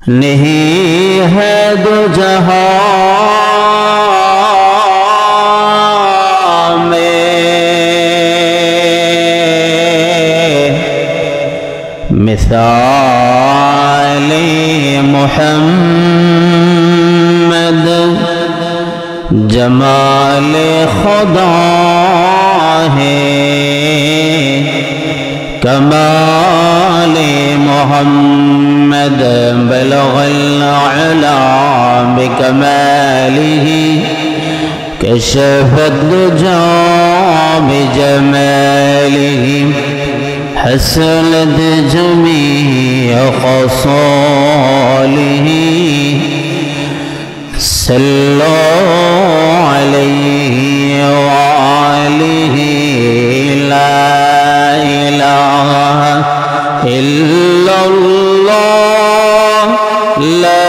नहीं है दो जहां में मिसाल मुहम्मद जमाल खुदा है कमाल मोहम्मद बलगल अला बिकमालिही कशफत दुजा बिजमालिही हसनत जमीअ खसालिही सल्लो अलैहि वालिही ला इलाहा इल्लल्लाह ला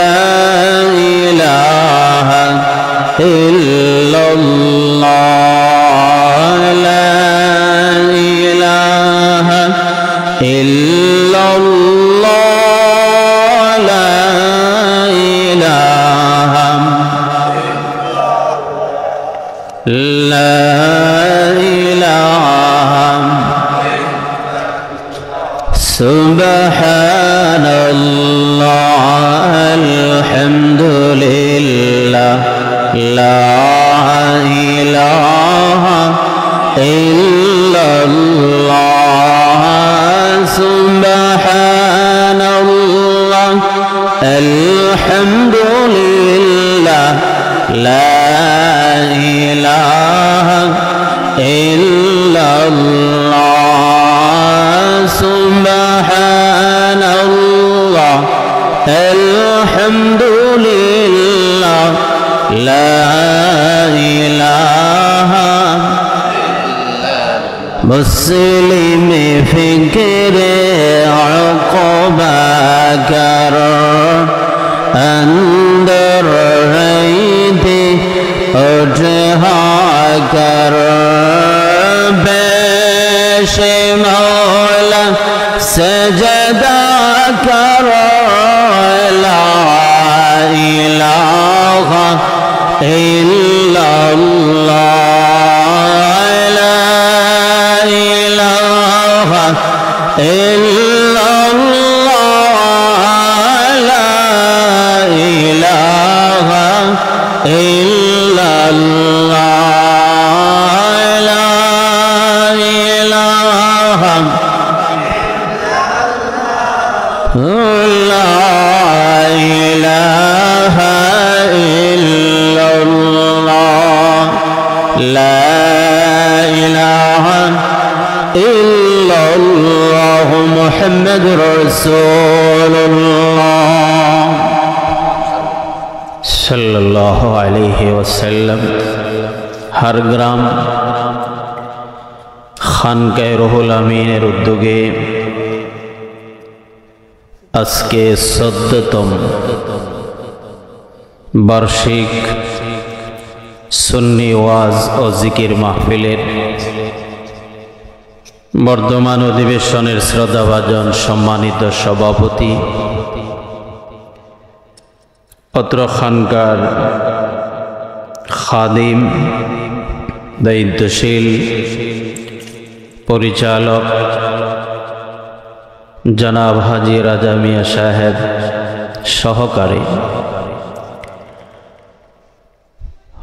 इलाहा इल्लल्लाह ला इलाहा इल्लल्लाह ला इलाहा ला इलाहा सुब्हानल्लाह अल्हम्दुलिल्लाह ला इलाहा इल्लल्लाह सुब्हानल्लाह अल्हम्दुलिल्लाह ला इलाहा इल्लल्लाह सुब्हानल्लाह अल्हम्दुलिल्लाह ला इलाहा मुस्लिम फिक्र अक़बा कर अंदर रहते उठा कर पेश मौला सजदा कर ला इलाहा इल्लल्लाह ला इलाहा इल्लल्लाह ला इलाहा इल्लल्लाह ला इलाहा ला इलाहा इल्लल्लाह ला इलाहा इल्लल्लाह मुहम्मदुर रसूलुल्लाह सल्लल्लाहु अलैहि वसल्लम। हर ग्राम खानकाए रुहुल आमीনের উদ্যোগে আজকে ১৪তম বার্ষিক সুন্নি ওয়াজ ও জিকির মাহফিলের বর্তমান অধিবেশনের শ্রদ্ধাভাজন সম্মানিত সভাপতি, অত্র খানকার খাদিম, দায়িত্বশীল পরিচালক জনাব হাজী রাজা মিয়া সাহেব সহকারী,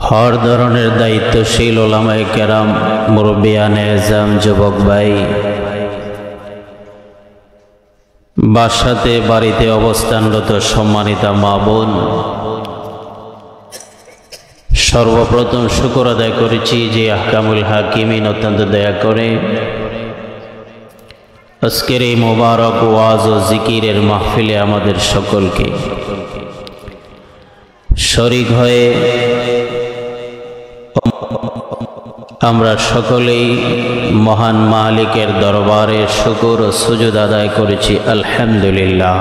হর ধরনের দায়িত্বশীল ওলামায়ে কেরাম, মুরব্বিয়ানে এজাম, যুবক ভাই, বাসাতে বাড়িতে অবস্থানরত সম্মানিতা মা বোন, সর্বপ্রথম শুকর আদায় করেছি যে আহকামুল হাকিমিন অত্যন্ত দয়া করে আজকের এই মোবারক ওয়াজ ও জিকিরের মাহফিলে আমাদের সকলকে শরীক হয়ে আমরা সকলেই মহান মালিকের দরবারে শুকর ও সুজুদ আদায় করেছি আলহামদুলিল্লাহ।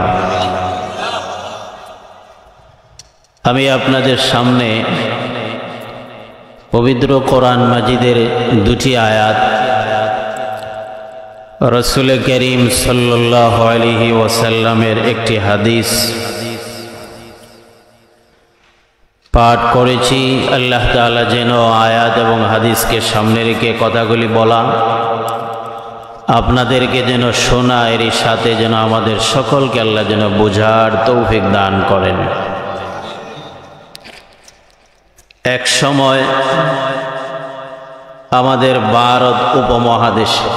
আমি আপনাদের সামনে পবিত্র কোরআন মাজিদের দুটি আয়াত, রাসূল করিম সাল্লাল্লাহু আলাইহি ওয়াসাল্লামের একটি হাদিস পাঠ করেছি। আল্লাহ তাআলা যেন আয়াত এবং হাদিসকে সামনে রেখে কথাগুলি বলা, আপনাদেরকে যেন শোনা, এরই সাথে যেন আমাদের সকলকে আল্লাহ যেন বোঝার তৌফিক দান করেন। এক সময় আমাদের ভারত উপমহাদেশে,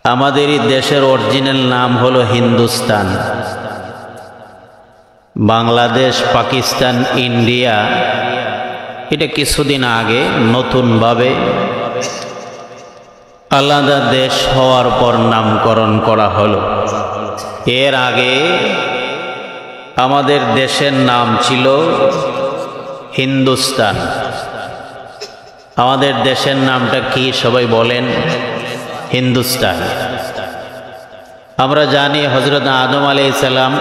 আমাদেরই দেশের অরিজিনাল নাম হলো হিন্দুস্তান। বাংলাদেশ, পাকিস্তান, ইন্ডিয়া এটা কিছুদিন আগে নতুনভাবে আলাদা দেশ হওয়ার পর নামকরণ করা হলো। এর আগে আমাদের দেশের নাম ছিল হিন্দুস্তান। আমাদের দেশের নামটা কি সবাই বলেন? হিন্দুস্তান। আমরা জানি হযরত আদম আলাইহিস সালাম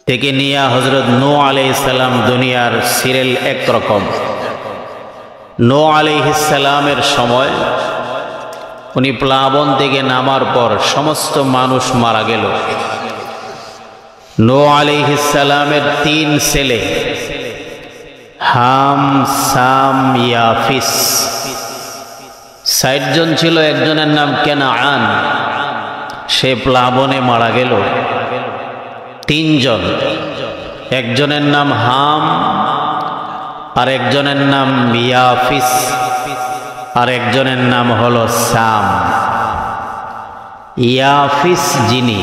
থেকে নিয়ে হযরত নূহ আলাইহিস সালাম দুনিয়ার সিরিয়াল একরকম। নূহ আলাইহিস সালামের সময় উনি প্লাবন থেকে নামার পর সমস্ত মানুষ মারা গেল। নূহ আলাইহিস সালামের 3 ছেলে, হাম, সাম, ইয়াফিস, 60 জন ছিল। একজনের নাম কেনাআন, সে প্লাবনে মারা গেল। 3 জন, একজনের নাম হাম, আর একজনের নাম ইয়াফিস, আর একজনের নাম হলো সাম। ইয়াফিস যিনি,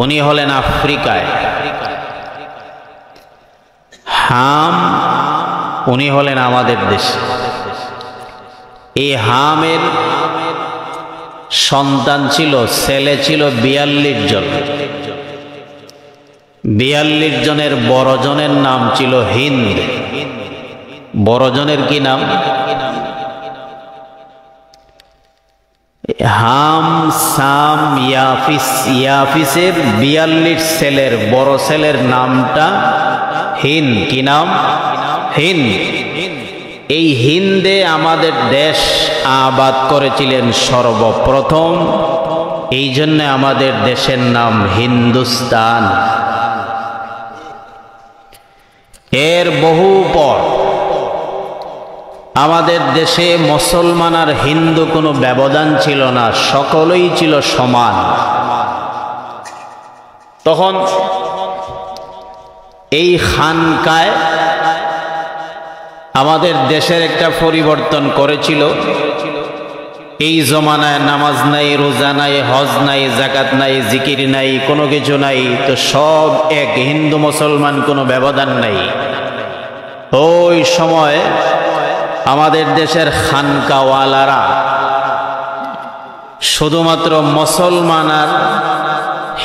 উনি হলেন আফ্রিকায়। হাম উনি হলেন আমাদের দেশে। এই হামের সন্তান ছিল, ছেলে ছিল 42 জন। 42 জনের বড় জনের নাম ছিল হিন্দ। বড় জনের কি নাম? হাম, সাম, ইয়াফিস। ইয়াফিসের 42 ছেলের বড় ছেলের নামটা হিন্দ। কি নাম? হিন্দ। এই হিন্দে আমাদের দেশ আবাদ করেছিলেন সর্বপ্রথম, এই জন্য আমাদের দেশের নাম হিন্দুস্তান। এর বহু পর আমাদের দেশে মুসলমান আর হিন্দু কোনো ব্যবধান ছিল না, সকলেই ছিল সমান। তখন এই খানকায় আমাদের দেশের একটা পরিবর্তন করেছিল। এই জমানায় নামাজ নাই, রোজা নাই, হজ নাই, যাকাত নাই, জিকির নাই, কোনো কিছু নাই, তো সব এক, হিন্দু মুসলমান কোনো ব্যবধান নাই। ওই সময় আমাদের দেশের খানকাওয়ালারা শুধুমাত্র মুসলমান আর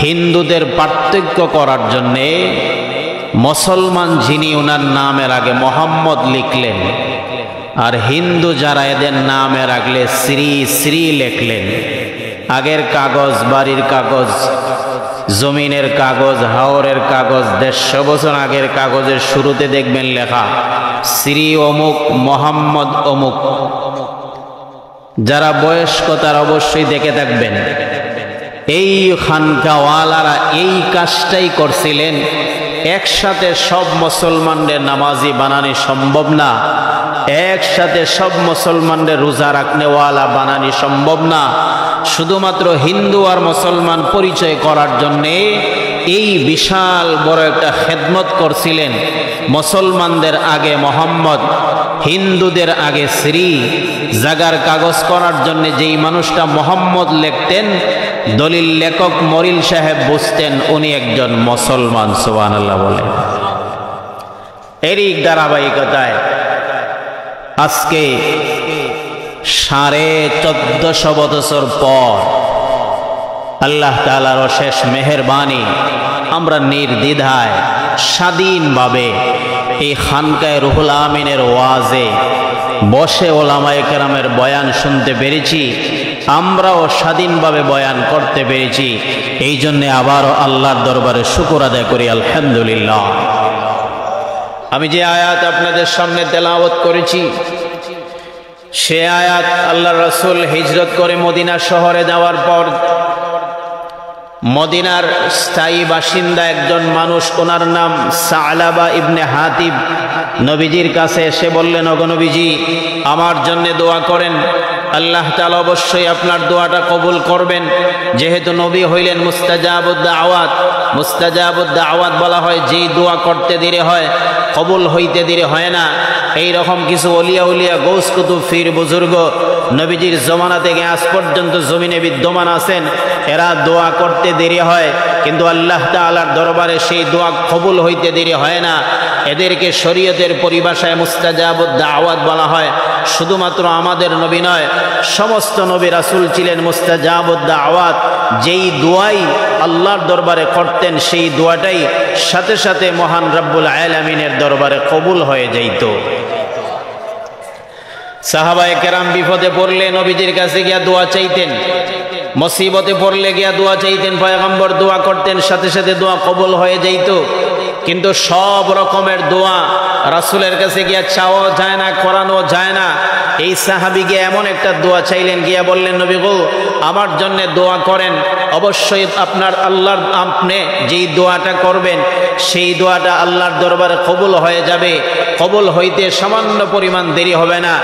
হিন্দুদের পার্থক্য করার জন্যে মুসলমান যিনি, ওনার নামের আগে মোহাম্মদ লিখলেন, আর হিন্দু যারা এদের নামের আগে শ্রী শ্রী লিখলেন। আগের কাগজ, বাড়ির কাগজ, জমিনের কাগজ, হাওরের কাগজ, 150 বছর আগের কাগজের শুরুতে দেখবেন লেখা শ্রী অমুক, মোহাম্মদ অমুক। যারা বয়স্ক তারা অবশ্যই দেখে থাকবেন। এই খানকাওয়ালারা এই কাজটাই করছিলেন। একসাথে সব মুসলমানদের নামাজি বানানি সম্ভব না, একসাথে সব মুসলমানদের রোজা রাখনেওয়ালা বানানি সম্ভব না। শুধুমাত্র হিন্দু আর মুসলমান পরিচয় করার জন্যে এই বিশাল বড় একটা খেদমত করছিলেন। মুসলমানদের আগে মোহাম্মদ, হিন্দুদের আগে শ্রী। জাগার কাগজ করার জন্য যেই মানুষটা মোহাম্মদ লিখতেন, দলিল লেখক মরিল সাহেব বুঝতেন উনি একজন মুসলমান। সুবহানাল্লাহ বলেন। এরই ধারাবাহিকতায় আজকে 1450 বছর পর আল্লাহ তাআলার অশেষ মেহেরবানি, আমরা নির্দ্বিধায় স্বাধীনভাবে এই খানকায় রুহুল আমিনের ওয়াজে বসে ওলামায়ে কেরামের বয়ান শুনতে পেরেছি। আমরাও স্বাধীনভাবে বয়ান করতে পেরেছি। এই জন্যে আবারও আল্লাহর দরবারে শুকর আদায় করি, আলহামদুলিল্লাহ। আমি যে আয়াত আপনাদের সামনে তেলাওয়াত করেছি, সে আয়াত আল্লাহর রাসূল হিজরত করে মদিনা শহরে যাওয়ার পর মদিনার স্থায়ী বাসিন্দা একজন মানুষ, ওনার নাম সালাবা ইবনে হাতিব, নবীজির কাছে এসে বললেন, ওগো নবীজি, আমার জন্য দোয়া করেন, আল্লাহ তাআলা অবশ্যই আপনার দোয়াটা কবুল করবেন। যেহেতু নবী হইলেন মুস্তাজাবুদ দাওয়াত, মুস্তাজাবুদ দাওয়াত বলা হয় যেই দোয়া করতে দেরি হয় কবুল হইতে দেরি হয় না। এই রকম কিছু অলিয়া উলিয়া গৌস কুতুব ফির বুজুর্গ নবীজির জমানা থেকে আজ পর্যন্ত জমিনে বিদ্যমান আছেন, এরা দোয়া করতে দেরি হয় কিন্তু আল্লাহ তাআলার দরবারে সেই দোয়া কবুল হইতে দেরি হয় না। এদেরকে শরীয়তের পরিভাষায় মুস্তাজাবুদ দাওয়াত বলা হয়। শুধুমাত্র আমাদের নবী নয়, সমস্ত নবী রাসূল ছিলেন মুস্তাজাবুদ দাওয়াত। যেই দোয়াই আল্লাহর দরবারে করতেন সেই দোয়াটাই সাথে সাথে মহান রব্বুল আলামিনের দরবারে কবুল হয়ে যাইত। সাহাবায়ে কেরাম বিপদে পড়লে নবীজির কাছে গিয়া দোয়া চাইতেন, মুসিবতে পড়লে গিয়া দোয়া চাইতেন, পয়গম্বর দোয়া করতেন, সাথে সাথে দোয়া কবুল হয়ে যাইত। কিন্তু সব রকমের দোয়া রাসূলের কাছে গিয়া চাওয়া যায় না, করানো যায় না। এই সাহাবী গিয়া এমন একটা দোয়া চাইলেন, গিয়া বললেন, নবী গো, আমার জন্য দোয়া করেন, অবশ্যই আপনার আল্লাহর আপনি যেই দোয়াটা করবেন সেই দোয়াটা আল্লাহর দরবারে কবুল হয়ে যাবে, কবুল হইতে সামান্য পরিমাণ দেরি হবে না,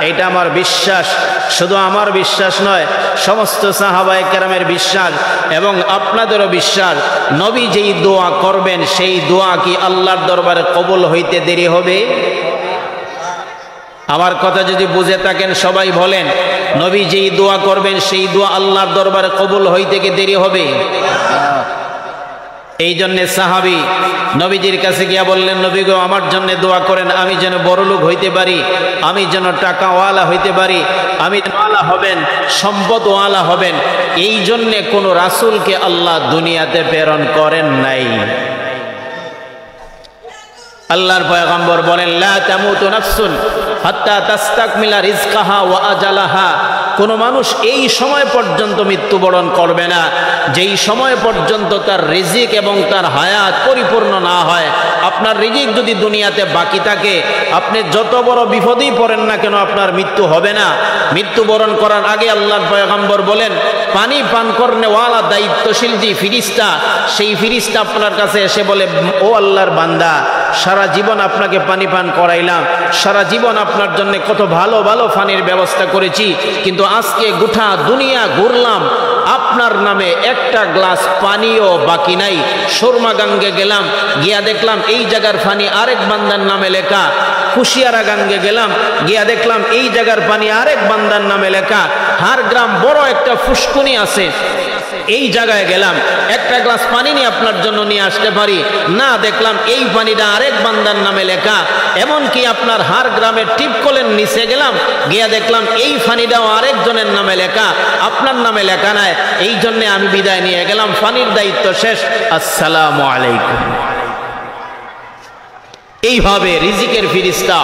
এটা আমার বিশ্বাস। শুধু আমার বিশ্বাস নয়, সমস্ত সাহাবায়ে কেরামের বিশ্বাস এবং আপনাদেরও বিশ্বাস, নবী যেই দোয়া করবেন সেই দোয়া কি আল্লাহর দরবারে কবুল হইতে দেরি হবে? আমার কথা যদি বুঝে থাকেন সবাই বলেন, নবী যেই দোয়া করবেন সেই দোয়া আল্লাহর দরবারে কবুল হইতে কি দেরি হবে? এই জন্যে সাহাবী নবীজির কাছে গিয়া বললেন, নবী গো, আমার জন্য দোয়া করেন, আমি যেন বড়লোক হইতে পারি, আমি যেন টাকাওয়ালা হইতে পারি, আমি ওয়ালা হবেন, সম্পদওয়ালা হবেন। এই জন্যে কোন রাসূলকে আল্লাহ দুনিয়াতে প্রেরণ করেন নাই। আল্লাহর পয়গম্বর বলেন, লা তামুতু নাফসুন হাত্তা তাস্তাকমিলা রিজকাহা ওয়া আজালাহা। কোন মানুষ এই সময় পর্যন্ত মৃত্যুবরণ করবে না যেই সময় পর্যন্ত তার রিজিক এবং তার হায়াত পরিপূর্ণ না হয়। আপনার রিজিক যদি দুনিয়াতে বাকি থাকে, আপনি যত বড় বিপদেই পড়েন না কেন, আপনার মৃত্যু হবে না। মৃত্যুবরণ করার আগে আল্লাহর পয়গম্বর বলেন, পানি পান করনেওয়ালা দায়িত্বশীল যে ফিরিস্তা, সেই ফিরিস্তা আপনার কাছে এসে বলে, ও আল্লাহর বান্দা, সারা জীবন আপনাকে পানি পান করাইলাম, সারা জীবন আপনার জন্য কত ভালো ভালো পানির ব্যবস্থা করেছি, কিন্তু আজকে গোটা দুনিয়া ঘুরলাম, আপনার নামে একটা গ্লাস পানিও বাকি নাই। সুরমাগাঙ্গে গেলাম, গিয়া দেখলাম এই জায়গার পানি আরেক বান্দার নামে লেখা। কুশিয়ারা গাঙ্গে গেলাম, গিয়া দেখলাম এই জায়গার পানি আরেক বান্দার নামে লেখা। হার গ্রাম বড় একটা ফুসকুনি আছে, এই জায়গায় গেলাম, একটা গ্লাস পানি নিয়ে আপনার জন্য নিয়ে আসতে পারি না, দেখলাম এই পানিটা আরেক বান্দার নামে লেখা। এমনকি আপনার হার গ্রামের টিপকলের নিচে গেলাম, গিয়া দেখলাম এই পানিটাও আরেকজনের নামে লেখা, আপনার নামে লেখা নাই। এই জন্যে আমি বিদায় নিয়ে গেলাম, পানির দায়িত্ব শেষ, আসসালামু আলাইকুম। এইভাবে রিজিকের ফিরিস্তা,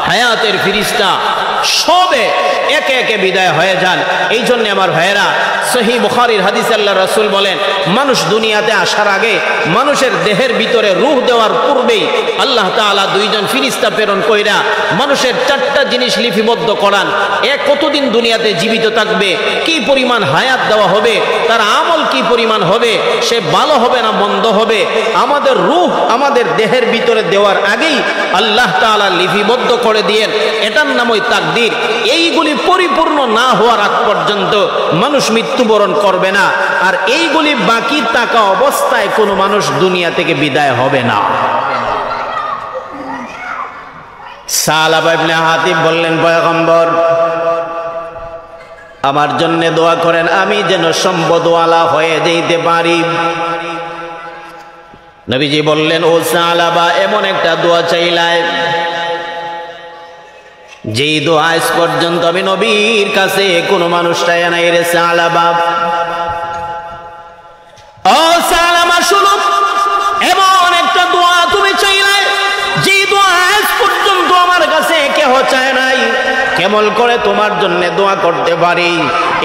হায়াতের ফিরিস্তা সবে একে একে বিদায় হয়ে যান। এই জন্য আমার ভাইয়েরা, সহিহ বুখারীর হাদিসে আল্লাহ রাসূল বলেন, মানুষ দুনিয়াতে আসার আগে, মানুষের দেহের ভিতরে রূহ দেওয়ার পূর্বেই আল্লাহ তাআলা দুইজন ফিরিস্তা প্রেরণ কইরা মানুষের চারটা জিনিস লিপিবদ্ধ করান। কতদিন দুনিয়াতে জীবিত থাকবে, কি পরিমাণ হায়াত দেওয়া হবে, তার আমল কি পরিমাণ হবে, সে ভালো হবে না মন্দ হবে, আমাদের রূহ আমাদের দেহের ভিতরে দেওয়ার আগেই আল্লাহ তাআলা লিপিবদ্ধ করে দিয়েন। এটার নামই তাকদীর। এইগুলি পরিপূর্ণ না হওয়ার আগ পর্যন্ত মানুষ মৃত্যুবরণ করবে না, আর এইগুলি বাকি থাকা অবস্থায় কোনো মানুষ দুনিয়া থেকে বিদায় হবে না। সালাবা ইবনে হাতিব বললেন, পয়গম্বর, আমার জন্য দোয়া করেন, আমি যেন সম্পদওয়ালা হয়ে যেতে পারি। নবীজি বললেন, ও সালাবা, এমন একটা দোয়া চাইলাই যেই দোয়া আজ পর্যন্ত আমি নবীর কাছে কোনো মানুষ চাই নাই রে সালাবা। ও সালামা, শুনো, এমন একটা দোয়া তুমি চাইলে যেই দোয়া আজ পর্যন্ত আমার কাছে কেহ চায় নাই। কেমন করে তোমার জন্য দোয়া করতে পারি?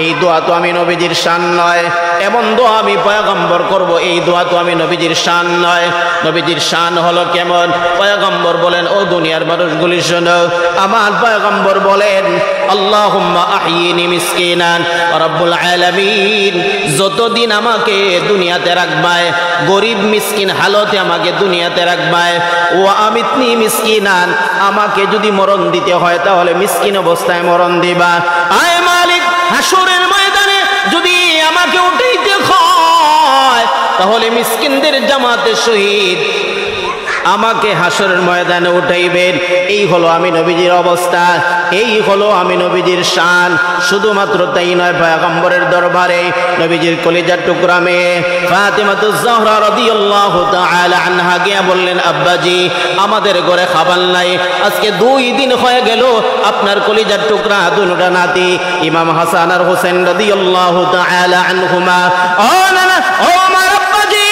এই দোয়া তো আমি নবীজির শান নয়, এমন দোয়া আমি পয়গম্বর করব, এই দোয়া তো আমি নবীজির শান নয়। নবীজির শান হলো কেমন? পয়গম্বর বলেন, ও দুনিয়ার মানুষগুলি শোনো, আমার পয়গম্বর বলেন, আল্লাহুম্মা আহয়িনি মিসকিনান রব্বুল আলামিন, যতদিন আমাকে দুনিয়াতে রাখবায় গরিব মিসকিন হালতে আমাকে দুনিয়াতে রাখবায়, ও আমিতনি মিসকিনান, আমাকে যদি মরণ দিতে হয় তাহলে মিসকিন অবস্থায় মরণ দিবা। আয় মালিক, হাসরের ময়দানে যদি আমাকে উঠাইতে হয় তাহলে মিসকিনদের জামাতে শহীদ আমাকে হাসরের ময়দানে উঠাইবেন। এই হলো আমি নবীজির অবস্থা, এই হলো আমি নবীজির শান। শুধুমাত্র তাই নয়, পয়গম্বরের দরবারে নবীজির কলিজার টুকরা মেয়ে ফাতিমাতুজ জাহরা রাদিয়াল্লাহু তাআলা আনহা গিয়া বললেন, আব্বাজি আমাদের ঘরে খাবার নাই, আজকে 2 দিন হয়ে গেল আপনার কলিজার টুকরা দুটা নাতি ইমাম হাসান আর হোসেন রাদিয়াল্লাহু তাআলা আনহুমা, ও না না, ও আমার আব্বাজি,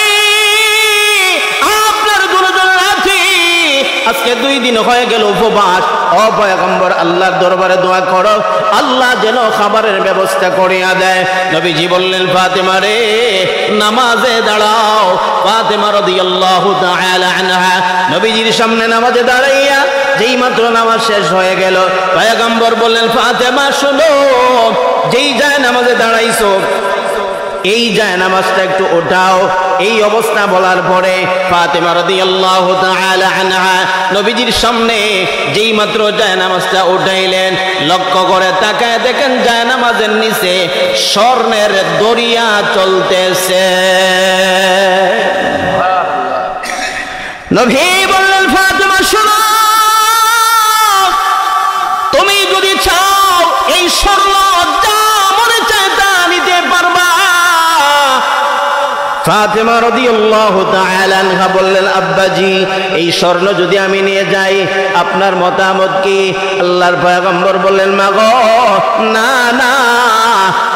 আজকে 2 দিন হয়ে গেল উপবাস। ও পয়গম্বর, আল্লাহর দরবারে দোয়া করো, আল্লাহ যেন খাবারের ব্যবস্থা করিয়া দেয়। নবীজি বললেন, ফাতেমা রে, নামাজে দাঁড়াও। ফাতেমা রাদিয়াল্লাহু তাআলা আনহা নবীজির সামনে নামাজে দাঁড়াইয়া যেই মাত্র নামাজ শেষ হয়ে গেল, পয়গম্বর বললেন, ফাতেমা শোনো, যেই যায় নামাজে দাঁড়াইছো এই যায় নামাজটা একটু ওঠাও। এই অবস্থা বলার পরে ফাতেমা রাদিয়াল্লাহু তাআলা আনহা নবীজির সামনে যেই মাত্র যায় নামাজটা উঠাইলেন, লক্ষ্য করে তাকায় দেখেন যায় নামাজের নিচে স্বর্ণের দরিয়া চলতেছে। নবী বললেন, ফাতেমা শোনো, তুমি যদি চাও এই স্বর্ণ যা মনে চায় তা নিতে পারবা। ফাতেমা রাদিয়াল্লাহু তাআলা আনহা বললেন, আব্বাজি এই স্বর্ণ যদি আমি নিয়ে যাই আপনার মতামত কি? আল্লাহর পয়গম্বর বললেন, মা গো, না না,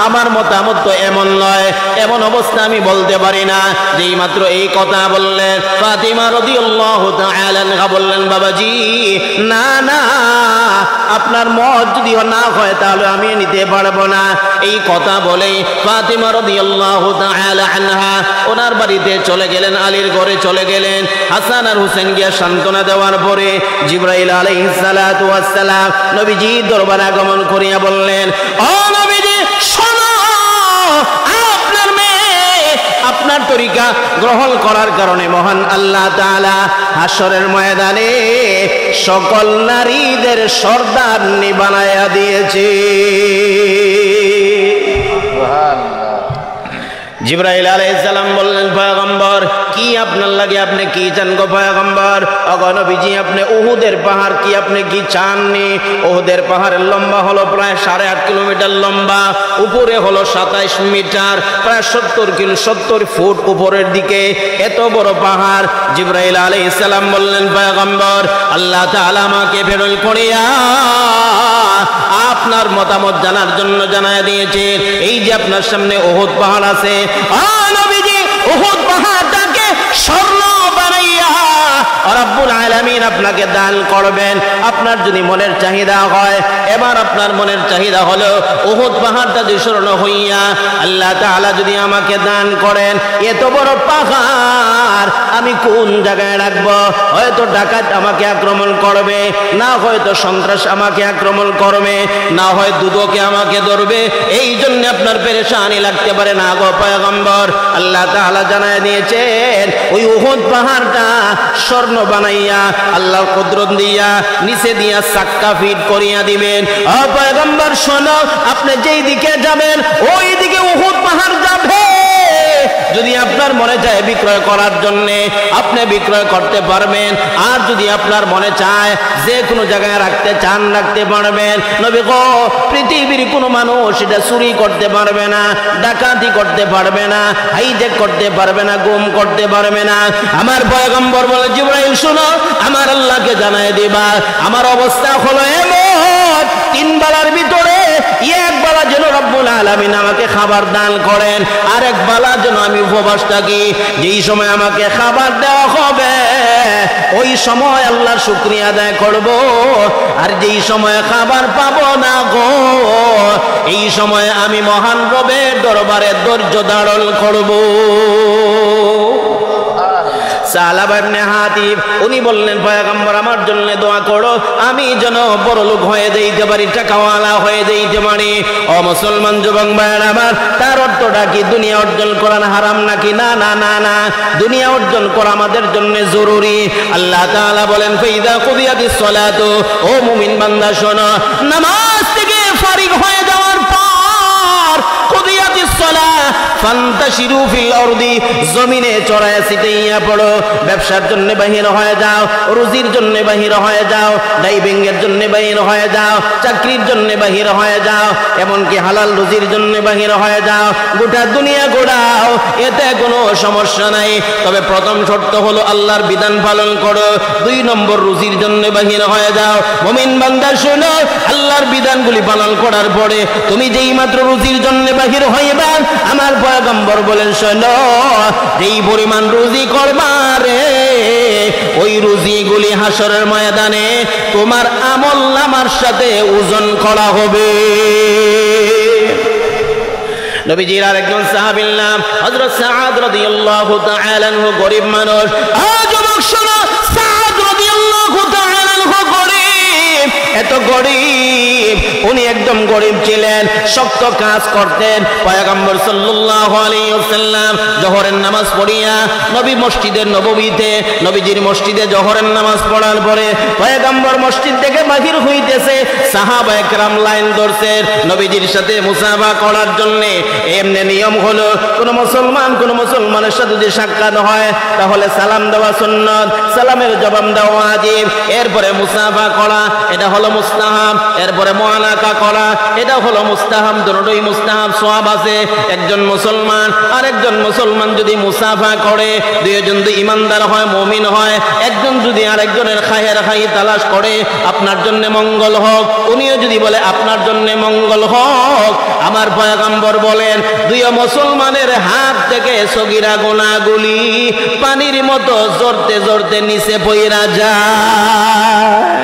আমার মতামত তো এমন নয়, এমন অবস্থা আমি বলতে পারি না। যেই মাত্র এই কথা বললেন, ফাতিমা রাদিয়াল্লাহু তাআলা আনহা বললেন, বাবাজি না না, আপনার মত যদি না হয় তাহলে আমি নিতে পারবো না। এই কথা বলে ফাতিমা রাদিয়াল্লাহু তাআলা আনহা ওনার বাড়িতে চলে গেলেন, আলীর ঘরে চলে গেলেন। হাসান আর হুসেন গিয়া সান্ত্বনা দেওয়ার পরে জিবরাইল আলাইহিস সালাতু ওয়াস সালাম নবীজি দরবারে আগমন করিয়া বললেন, ও নবীজি শোনো, আপনার মেয়ে আপনার তরিকা গ্রহণ করার কারণে মহান আল্লাহ তাআলা হাসরের ময়দানে সকল নারীদের সর্দারনি বানায়া দিয়েছে। জিবরাইল আলাইহিস সালাম বললেন, পয়গম্বর কি আপনার লাগে, আপনি কি চান গো পয়গম্বর? ওগো নবীজি, আপনি উহুদের পাহাড় কি আপনি কি চাননি? উহুদের পাহাড়ের লম্বা হলো প্রায় 8.5 কিলোমিটার লম্বা, উপরে হলো 27 মিটার, প্রায় 70 ফুট উপরের দিকে, এত বড় পাহাড়। জিবরাইল আলাইহিস সালাম বললেন, পয়গম্বর আল্লাহ তাআলা আমাকে প্রেরণ করিয়া আপনার মতামত জানার জন্য জানায় দিয়েছেন। এই যে আপনার সামনে উহুদ পাহাড় আছে, নবীজি উহুদ পাহাড়টাকে স্বর্ণ বানাইয়া রব্বুল আলামিন আপনাকে দান করবেন। আপনার যদি মনের চাহিদা হয়, এবার আপনার মনের চাহিদা হলো উহুদ পাহাড়টা যদি স্বর্ণ হইয়া আল্লাহ তাআলা যদি আমাকে দান করেন, এত বড় পাহাড় আমি কোন জায়গায় রাখবো? হয়তো ডাকাত আমাকে আক্রমণ করবে, না হয়তো সন্ত্রাস আমাকে আক্রমণ করবে, না হয় দুদকে আমাকে ধরবে। এই জন্য আপনার পেরেশানি লাগতে পারে না গো পয়গম্বর। আল্লাহ তাআলা জানায় দিয়েছেন, ওই উহুদ পাহাড়টা স্বর্ণ বানাইয়া আল্লাহর কুদরত দিয়া নিচে দিয়া চাক্কা ফিট করিয়া দিবেন। ও পয়গম্বর শোনো, আপনি যেই দিকে যাবেন ওই দিকে উহুদ পাহাড় যাবে। যদি আপনার মনে চায় বিক্রয় করার জন্য আপনি বিক্রয় করতে পারবেন, আর যদি আপনার মনে চায় যে কোনো জায়গায় রাখতে চান রাখতে পারবেন। নবী গো, পৃথিবীর কোনো মানুষ এটা চুরি করতে পারবে না, ডাকাতি করতে পারবে না, হাইজ্যাক করতে পারবে না, গুম করতে পারবে না। আমার পয়গম্বর বলে, জিবরাইল শোনো, আমার আল্লাহকে জানায় দিবা আমার অবস্থা হলো এমন, 3 বেলার ভিতরে এক বেলা যেন রব্বুল আলামিন আমাকে খাবার দান করেন, আর এক বেলা যেন আমি উপবাস থাকি। যেই সময় আমাকে খাবার দেওয়া হবে ওই সময় আল্লাহর শুকরিয়া আদায় করব। আর যেই সময় খাবার পাবো না গো, এই সময় আমি মহান রবের দরবারে ধৈর্য ধারণ করব। সালাবা ইবনে হাতিব উনি বললেন, পয়গম্বর আমার জন্য দোয়া করো, আমি যেন বড় লোক হয়ে যাইতে পারি, টাকাওয়ালা হয়ে যাইতে পারি। ও মুসলমান যুবক ভাইরা আমার, তার অর্থটা কি দুনিয়া অর্জন করা হারাম নাকি? না না না না, দুনিয়া অর্জন করা আমাদের জন্য জরুরি। আল্লাহ তাআলা বলেন, ফাইদা কুদিয়াতিস সালাতু, ও মুমিন বান্দা শোনো, নামাজ থেকে ফারিগ হয়ে যাওয়ার পর কুদিয়াতিস সালাহ ফান্তাশিরু ফিল আরদি, জমিনে চড়ায় ছিটাইয়া পড়ো। ব্যবসার জন্য বাহির হয়ে যাও, রুজির জন্য বাহির হয়ে যাও, ড্রাইভিং এর জন্য বাহির হয়ে যাও, চাকরির জন্য বাহির হয়ে যাও, এমনকি হালাল রুজির জন্য বাহির হয়ে যাও, গোটা দুনিয়া ঘোরাও, এতে কোনো সমস্যা নাই। তবে প্রথম শর্ত হলো আল্লাহর বিধান পালন করো। 2 নম্বর, রুজির জন্য বাহির হয়ে যাও। মুমিন বান্দা শোনো, আল্লাহর বিধানগুলি পালন করার পরে তুমি যেই মাত্র রুজির জন্য বাহির হইবা, আমার পয়গম্বর বলেন, শোনো, যেই পরিমাণ রুজি করবা রে, ওই রুজিগুলি হাসরের ময়দানে তোমার আমলনামার সাথে ওজন করা হবে। নবীজির আরেকজন সাহাবীর নাম হযরত সাআদ রাদিয়াল্লাহু তাআলা আনহু, গরীব মানুষ। যুবক শোনো, সাআদ রাদিয়াল্লাহু তাআলা আনহু গরীব, এত গরীব, উনি একদম গরীব ছিলেন, শক্ত কাজ করতেন। পয়গম্বর সাল্লাল্লাহু আলাইহি ওয়াসাল্লাম জোহরের নামাজ পড়িয়া নবী মসজিদের নববীতে, নবীজির মসজিদে জোহরের নামাজ পড়ার পরে পয়গম্বর মসজিদ থেকে বাহির হইতেছে, সাহাবায়ে কেরাম লাইন ধরছেন নবীজির সাথে মুসাফা করার জন্য। এমনি নিয়ম হলো, কোন মুসলমানের সাথে যদি সাক্ষাৎ হয় তাহলে সালাম দেওয়া সুন্নাত, সালামের জবাব দেওয়া ওয়াজিব। এরপরে মুসাফা করা, এটা হলো মুস্তাহাব। এরপরে মুআনাকা করা, এটা হলো মুস্তাহাব। দুটোই মুস্তাহাব, সওয়াব আছে। একজন মুসলমান আরেকজন মুসলমান যদি মুসাফা করে, দুইজন যদি ইমানদার হয়, মুমিন হয়, একজন যদি আরেকজনের খায়ের খাই তালাশ করে, আপনার জন্য মঙ্গল হোক, উনিও যদি বলে আপনার জন্য মঙ্গল হোক, আমার পয়গম্বর বলেন, 2 মুসলমানের হাত থেকে সগীরা গুনাহগুলি পানির মতো জড়তে জড়তে নিচে পইরা যায়।